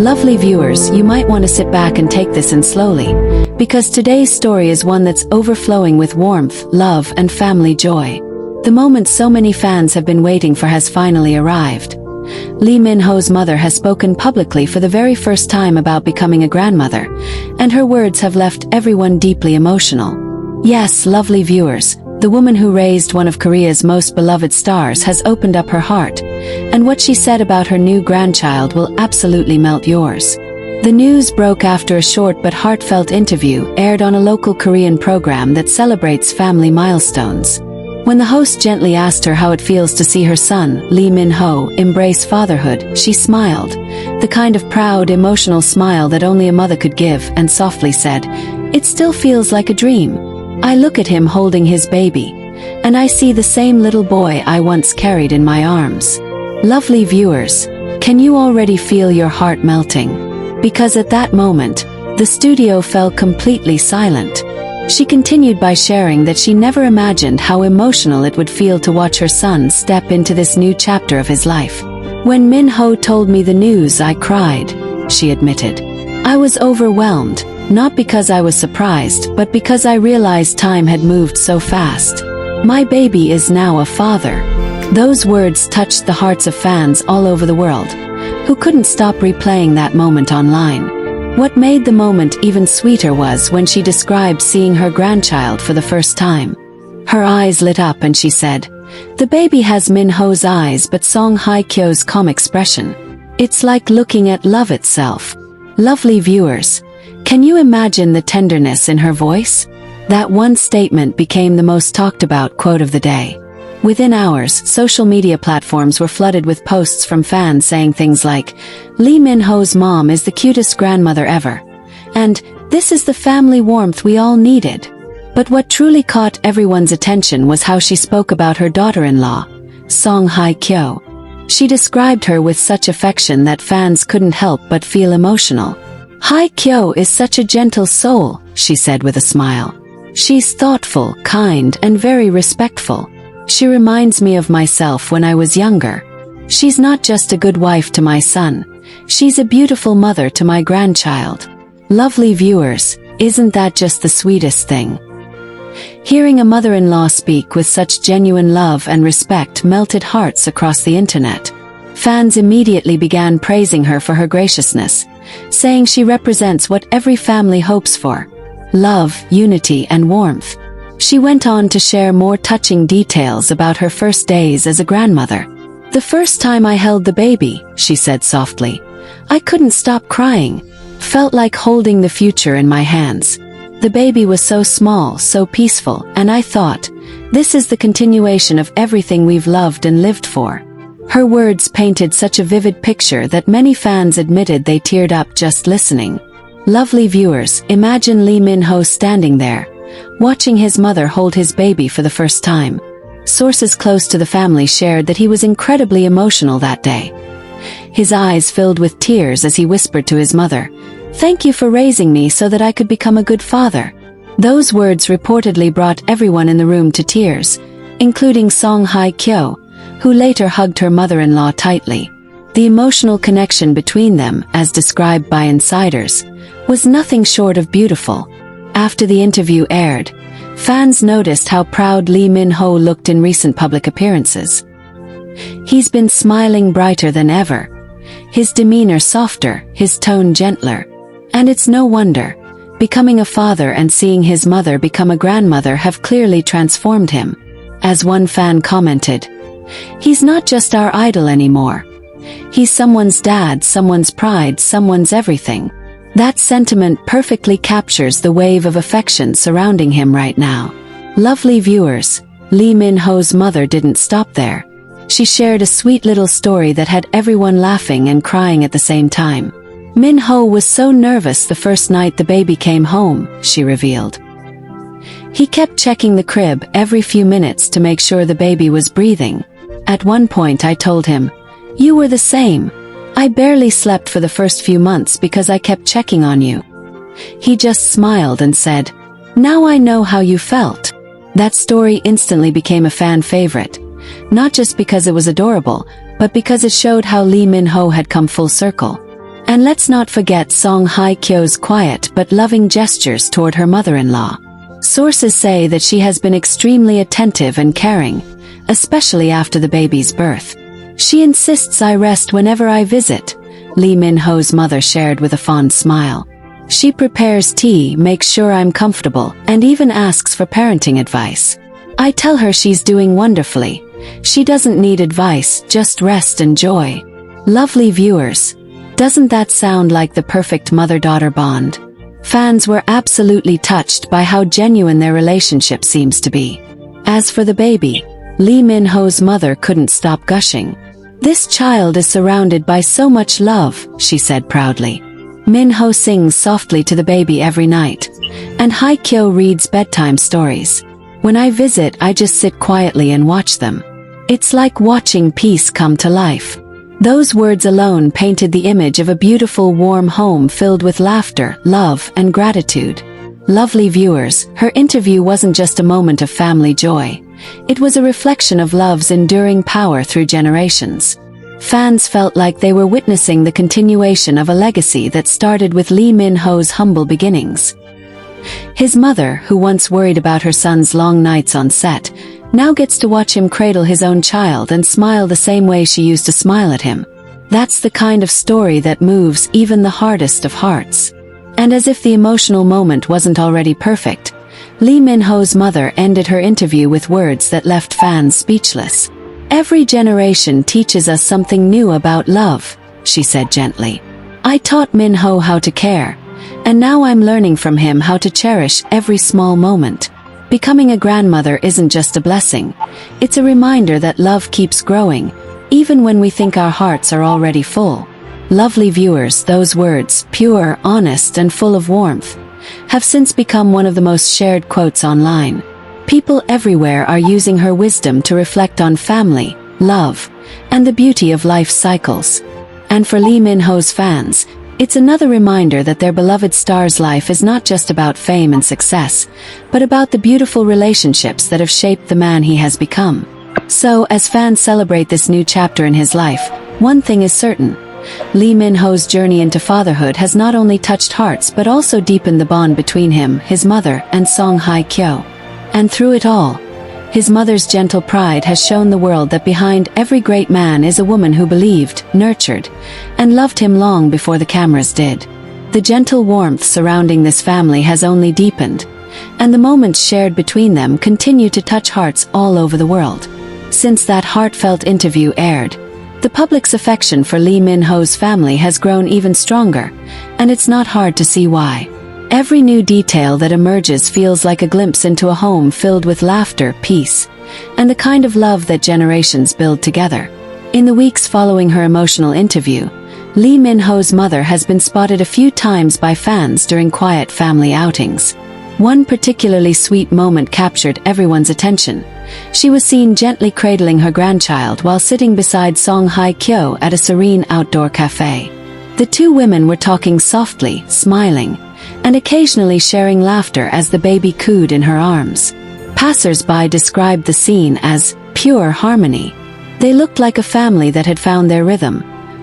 Lovely viewers, you might want to sit back and take this in slowly, because today's story is one that's overflowing with warmth, love, and family joy. The moment so many fans have been waiting for has finally arrived. Lee Min-ho's mother has spoken publicly for the very first time about becoming a grandmother, and her words have left everyone deeply emotional. Yes, lovely viewers, the woman who raised one of Korea's most beloved stars has opened up her heart, and what she said about her new grandchild will absolutely melt yours. The news broke after a short but heartfelt interview aired on a local Korean program that celebrates family milestones. When the host gently asked her how it feels to see her son, Lee Min-ho, embrace fatherhood, she smiled, the kind of proud, emotional smile that only a mother could give, and softly said, "It still feels like a dream. I look at him holding his baby, and I see the same little boy I once carried in my arms." Lovely viewers, can you already feel your heart melting? Because at that moment, the studio fell completely silent. She continued by sharing that she never imagined how emotional it would feel to watch her son step into this new chapter of his life. "When Min-ho told me the news, I cried," she admitted. "I was overwhelmed. Not because I was surprised, but because I realized time had moved so fast. My baby is now a father." Those words touched the hearts of fans all over the world, who couldn't stop replaying that moment online. What made the moment even sweeter was when she described seeing her grandchild for the first time. Her eyes lit up and she said, "The baby has Min-ho's eyes but Song Hye Kyo's calm expression. It's like looking at love itself." Lovely viewers, can you imagine the tenderness in her voice? That one statement became the most talked about quote of the day. Within hours, social media platforms were flooded with posts from fans saying things like, "Lee Min-ho's mom is the cutest grandmother ever," and "This is the family warmth we all needed." But what truly caught everyone's attention was how she spoke about her daughter-in-law, Song Hye Kyo. She described her with such affection that fans couldn't help but feel emotional. "Hye Kyo is such a gentle soul," she said with a smile. "She's thoughtful, kind, and very respectful. She reminds me of myself when I was younger. She's not just a good wife to my son. She's a beautiful mother to my grandchild." Lovely viewers, isn't that just the sweetest thing? Hearing a mother-in-law speak with such genuine love and respect melted hearts across the internet. Fans immediately began praising her for her graciousness, saying she represents what every family hopes for: love, unity, and warmth. She went on to share more touching details about her first days as a grandmother. "The first time I held the baby," she said softly, "I couldn't stop crying. Felt like holding the future in my hands. The baby was so small, so peaceful, and I thought, this is the continuation of everything we've loved and lived for." Her words painted such a vivid picture that many fans admitted they teared up just listening. Lovely viewers, imagine Lee Min-ho standing there, watching his mother hold his baby for the first time. Sources close to the family shared that he was incredibly emotional that day. His eyes filled with tears as he whispered to his mother, "Thank you for raising me so that I could become a good father." Those words reportedly brought everyone in the room to tears, including Song Hye Kyo, who later hugged her mother-in-law tightly. The emotional connection between them, as described by insiders, was nothing short of beautiful. After the interview aired, fans noticed how proud Lee Min-ho looked in recent public appearances. He's been smiling brighter than ever, his demeanor softer, his tone gentler. And it's no wonder. Becoming a father and seeing his mother become a grandmother have clearly transformed him. As one fan commented, "He's not just our idol anymore. He's someone's dad, someone's pride, someone's everything." That sentiment perfectly captures the wave of affection surrounding him right now. Lovely viewers, Lee Min-ho's mother didn't stop there. She shared a sweet little story that had everyone laughing and crying at the same time. "Min-ho was so nervous the first night the baby came home," she revealed. "He kept checking the crib every few minutes to make sure the baby was breathing. At one point I told him, 'You were the same. I barely slept for the first few months because I kept checking on you.' He just smiled and said, 'Now I know how you felt.'" That story instantly became a fan favorite, not just because it was adorable, but because it showed how Lee Min-ho had come full circle. And let's not forget Song Hye Kyo's quiet but loving gestures toward her mother-in-law. Sources say that she has been extremely attentive and caring, especially after the baby's birth. She insists I rest whenever I visit, Lee Min-ho's mother shared with a fond smile. She prepares tea, makes sure I'm comfortable, and even asks for parenting advice. I tell her she's doing wonderfully. She doesn't need advice, just rest and joy. Lovely viewers. Doesn't that sound like the perfect mother-daughter bond? Fans were absolutely touched by how genuine their relationship seems to be. As for the baby, Lee Min-ho's mother couldn't stop gushing. This child is surrounded by so much love, she said proudly. Min-ho sings softly to the baby every night, and Hye Kyo reads bedtime stories. When I visit, I just sit quietly and watch them. It's like watching peace come to life. Those words alone painted the image of a beautiful, warm home filled with laughter, love, and gratitude. Lovely viewers, her interview wasn't just a moment of family joy. It was a reflection of love's enduring power through generations. Fans felt like they were witnessing the continuation of a legacy that started with Lee Min-ho's humble beginnings. His mother, who once worried about her son's long nights on set, now gets to watch him cradle his own child and smile the same way she used to smile at him. That's the kind of story that moves even the hardest of hearts. And as if the emotional moment wasn't already perfect, Lee Min-ho's mother ended her interview with words that left fans speechless. Every generation teaches us something new about love, she said gently. I taught Min-ho how to care, and now I'm learning from him how to cherish every small moment. Becoming a grandmother isn't just a blessing, it's a reminder that love keeps growing, even when we think our hearts are already full. Lovely viewers, those words, pure, honest, and full of warmth, have since become one of the most shared quotes online. People everywhere are using her wisdom to reflect on family, love, and the beauty of life's cycles. And for Lee Min-ho's fans, it's another reminder that their beloved star's life is not just about fame and success, but about the beautiful relationships that have shaped the man he has become. So, as fans celebrate this new chapter in his life, one thing is certain. Lee Min-ho's journey into fatherhood has not only touched hearts but also deepened the bond between him, his mother, and Song Hye Kyo. And through it all, his mother's gentle pride has shown the world that behind every great man is a woman who believed, nurtured, and loved him long before the cameras did. The gentle warmth surrounding this family has only deepened, and the moments shared between them continue to touch hearts all over the world. Since that heartfelt interview aired, the public's affection for Lee Min-ho's family has grown even stronger, and it's not hard to see why. Every new detail that emerges feels like a glimpse into a home filled with laughter, peace, and the kind of love that generations build together. In the weeks following her emotional interview, Lee Min-ho's mother has been spotted a few times by fans during quiet family outings. One particularly sweet moment captured everyone's attention. She was seen gently cradling her grandchild while sitting beside Song Hye Kyo at a serene outdoor cafe. The two women were talking softly, smiling, and occasionally sharing laughter as the baby cooed in her arms. Passers-by described the scene as pure harmony. They looked like a family that had found their rhythm,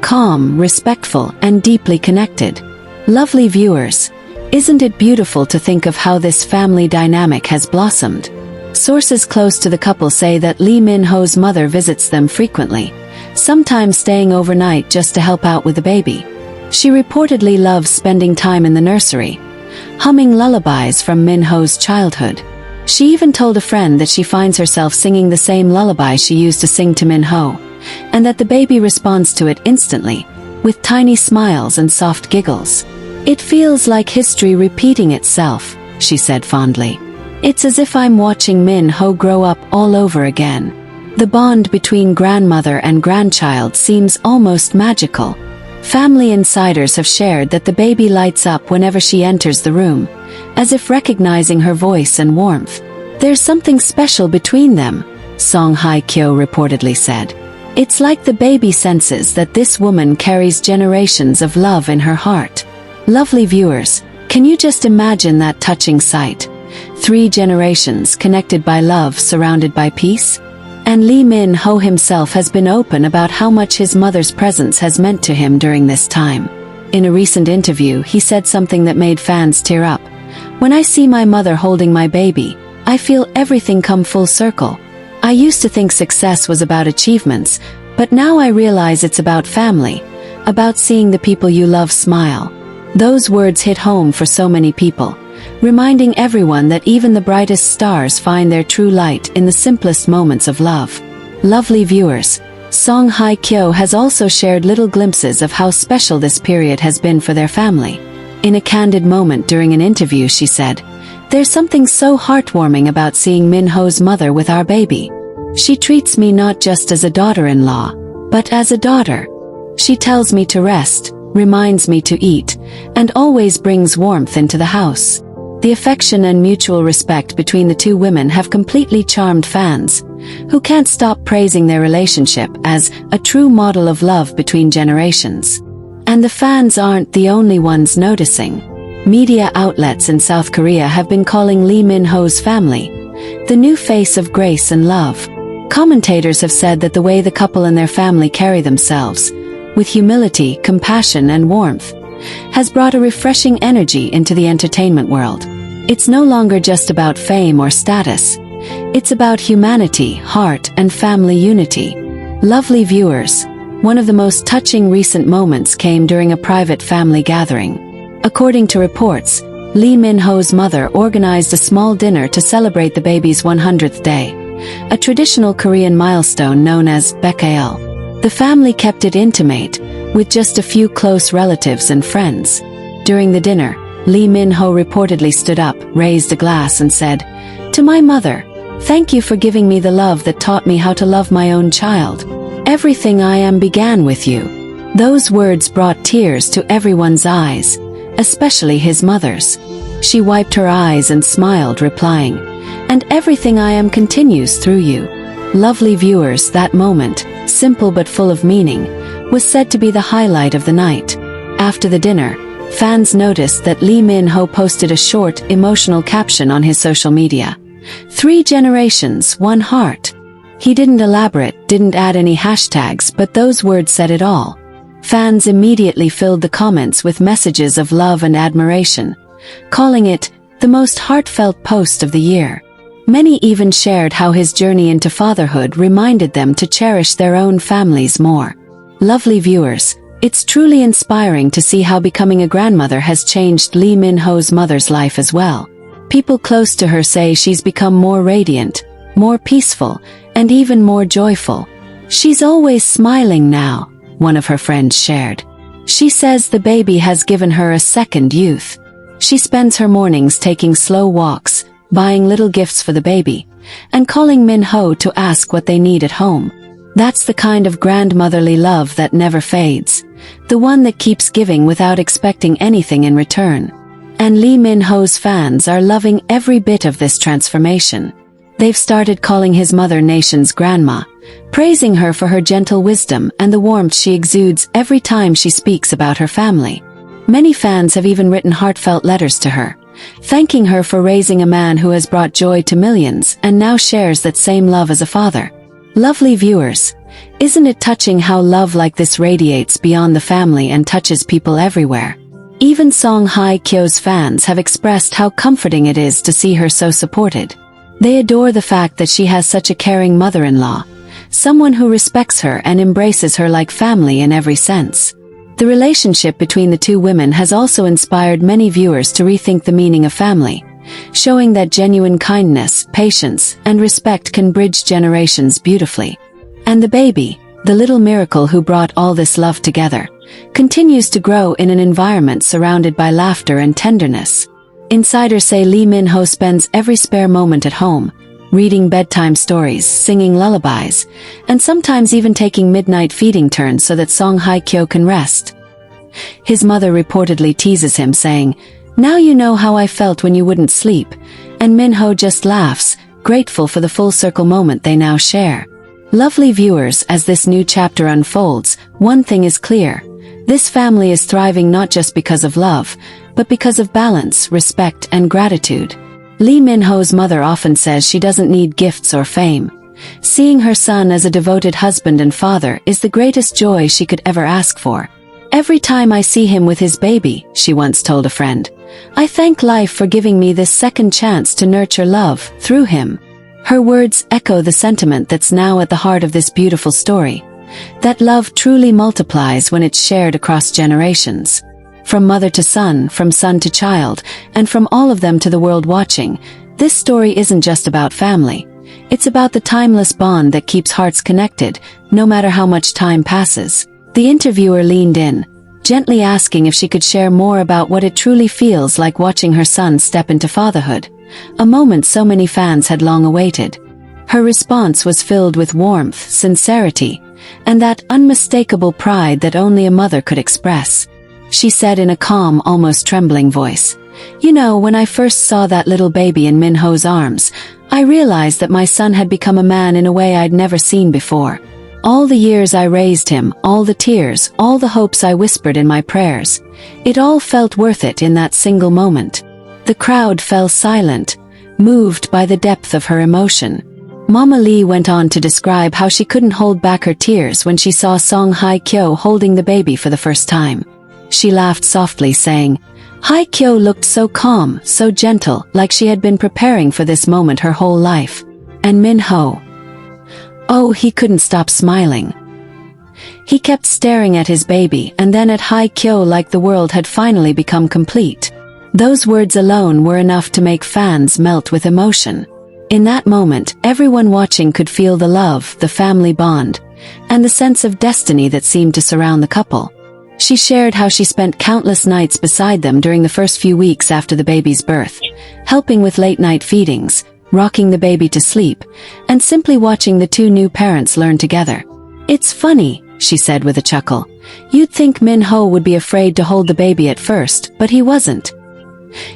calm, respectful, and deeply connected. Lovely viewers, isn't it beautiful to think of how this family dynamic has blossomed? Sources close to the couple say that Lee Min-ho's mother visits them frequently, sometimes staying overnight just to help out with the baby. She reportedly loves spending time in the nursery, humming lullabies from Min-ho's childhood. She even told a friend that she finds herself singing the same lullaby she used to sing to Min-ho, and that the baby responds to it instantly, with tiny smiles and soft giggles. It feels like history repeating itself, she said fondly. It's as if I'm watching Min-ho grow up all over again. The bond between grandmother and grandchild seems almost magical. Family insiders have shared that the baby lights up whenever she enters the room, as if recognizing her voice and warmth. There's something special between them, Song Hye Kyo reportedly said. It's like the baby senses that this woman carries generations of love in her heart. Lovely viewers, can you just imagine that touching sight? 3 generations connected by love, surrounded by peace? And Lee Min-ho himself has been open about how much his mother's presence has meant to him during this time. In a recent interview, he said something that made fans tear up. "When I see my mother holding my baby, I feel everything come full circle. I used to think success was about achievements, but now I realize it's about family, about seeing the people you love smile." Those words hit home for so many people, reminding everyone that even the brightest stars find their true light in the simplest moments of love. Lovely viewers, Song Hye Kyo has also shared little glimpses of how special this period has been for their family. In a candid moment during an interview, she said, "There's something so heartwarming about seeing Min-ho's mother with our baby. She treats me not just as a daughter-in-law, but as a daughter. She tells me to rest, reminds me to eat, and always brings warmth into the house." The affection and mutual respect between the two women have completely charmed fans, who can't stop praising their relationship as a true model of love between generations. And the fans aren't the only ones noticing. Media outlets in South Korea have been calling Lee Min-ho's family the new face of grace and love. Commentators have said that the way the couple and their family carry themselves, with humility, compassion, and warmth, has brought a refreshing energy into the entertainment world. It's no longer just about fame or status. It's about humanity, heart, and family unity. Lovely viewers, one of the most touching recent moments came during a private family gathering. According to reports, Lee Min-ho's mother organized a small dinner to celebrate the baby's 100th day, a traditional Korean milestone known as baekhaeul. The family kept it intimate, with just a few close relatives and friends. During the dinner, Lee Min-ho reportedly stood up, raised a glass and said, "To my mother, thank you for giving me the love that taught me how to love my own child. Everything I am began with you." Those words brought tears to everyone's eyes, especially his mother's. She wiped her eyes and smiled, replying, "And everything I am continues through you." Lovely viewers, that moment, simple but full of meaning, was said to be the highlight of the night. After the dinner, fans noticed that Lee Min-ho posted a short, emotional caption on his social media. "3 generations, 1 heart." He didn't elaborate, didn't add any hashtags, but those words said it all. Fans immediately filled the comments with messages of love and admiration, calling it the most heartfelt post of the year. Many even shared how his journey into fatherhood reminded them to cherish their own families more. Lovely viewers, it's truly inspiring to see how becoming a grandmother has changed Lee Min-ho's mother's life as well. People close to her say she's become more radiant, more peaceful, and even more joyful. "She's always smiling now," one of her friends shared. She says the baby has given her a second youth. She spends her mornings taking slow walks, buying little gifts for the baby, and calling Min-ho to ask what they need at home. That's the kind of grandmotherly love that never fades, the one that keeps giving without expecting anything in return. And Lee Min-ho's fans are loving every bit of this transformation. They've started calling his mother nation's grandma, praising her for her gentle wisdom and the warmth she exudes every time she speaks about her family. Many fans have even written heartfelt letters to her, thanking her for raising a man who has brought joy to millions and now shares that same love as a father. Lovely viewers, isn't it touching how love like this radiates beyond the family and touches people everywhere? Even Song Hye Kyo's fans have expressed how comforting it is to see her so supported. They adore the fact that she has such a caring mother-in-law, someone who respects her and embraces her like family in every sense. The relationship between the two women has also inspired many viewers to rethink the meaning of family, showing that genuine kindness, patience, and respect can bridge generations beautifully. And the baby, the little miracle who brought all this love together, continues to grow in an environment surrounded by laughter and tenderness. Insiders say Lee Min-ho spends every spare moment at home, reading bedtime stories, singing lullabies, and sometimes even taking midnight feeding turns so that Song Hye Kyo can rest. His mother reportedly teases him, saying, "Now you know how I felt when you wouldn't sleep," and Min-ho just laughs, grateful for the full circle moment they now share. Lovely viewers, as this new chapter unfolds, one thing is clear. This family is thriving not just because of love, but because of balance, respect, and gratitude. Lee Min-ho's mother often says she doesn't need gifts or fame. Seeing her son as a devoted husband and father is the greatest joy she could ever ask for. "Every time I see him with his baby," she once told a friend, "I thank life for giving me this second chance to nurture love through him." Her words echo the sentiment that's now at the heart of this beautiful story, that love truly multiplies when it's shared across generations. From mother to son, from son to child, and from all of them to the world watching, this story isn't just about family. It's about the timeless bond that keeps hearts connected, no matter how much time passes. The interviewer leaned in, gently asking if she could share more about what it truly feels like watching her son step into fatherhood, a moment so many fans had long awaited. Her response was filled with warmth, sincerity, and that unmistakable pride that only a mother could express. She said in a calm, almost trembling voice, "You know, when I first saw that little baby in Min-ho's arms, I realized that my son had become a man in a way I'd never seen before. All the years I raised him, all the tears, all the hopes I whispered in my prayers, it all felt worth it in that single moment." The crowd fell silent, moved by the depth of her emotion. Mama Lee went on to describe how she couldn't hold back her tears when she saw Song Hye Kyo holding the baby for the first time. She laughed softly, saying, "Hye Kyo looked so calm, so gentle, like she had been preparing for this moment her whole life. And Min-ho, oh, he couldn't stop smiling. He kept staring at his baby and then at Hye Kyo like the world had finally become complete." Those words alone were enough to make fans melt with emotion. In that moment, everyone watching could feel the love, the family bond, and the sense of destiny that seemed to surround the couple. She shared how she spent countless nights beside them during the first few weeks after the baby's birth, helping with late-night feedings, rocking the baby to sleep, and simply watching the two new parents learn together. "It's funny," she said with a chuckle. "You'd think Min-ho would be afraid to hold the baby at first, but he wasn't.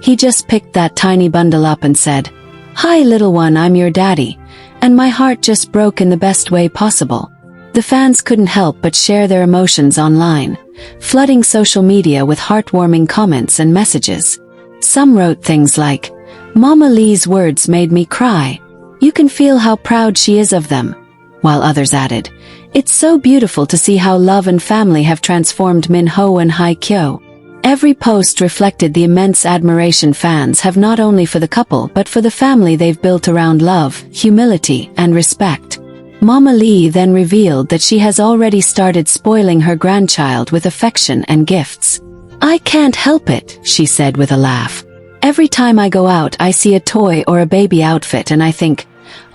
He just picked that tiny bundle up and said, 'Hi, little one, I'm your daddy,' and my heart just broke in the best way possible." The fans couldn't help but share their emotions online, flooding social media with heartwarming comments and messages. Some wrote things like, "Mama Lee's words made me cry. You can feel how proud she is of them," while others added, "It's so beautiful to see how love and family have transformed Min-ho and Hye Kyo." Every post reflected the immense admiration fans have not only for the couple but for the family they've built around love, humility, and respect. Mama Lee then revealed that she has already started spoiling her grandchild with affection and gifts. "I can't help it," she said with a laugh. "Every time I go out I see a toy or a baby outfit and I think,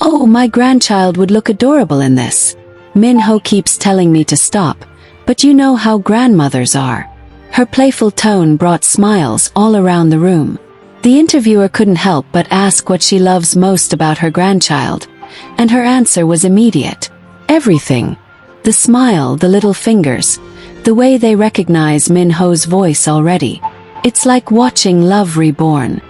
oh, my grandchild would look adorable in this. Min-ho keeps telling me to stop, but you know how grandmothers are." Her playful tone brought smiles all around the room. The interviewer couldn't help but ask what she loves most about her grandchild, and her answer was immediate. Everything. The smile, the little fingers, the way they recognize Min-ho's voice already. It's like watching love reborn.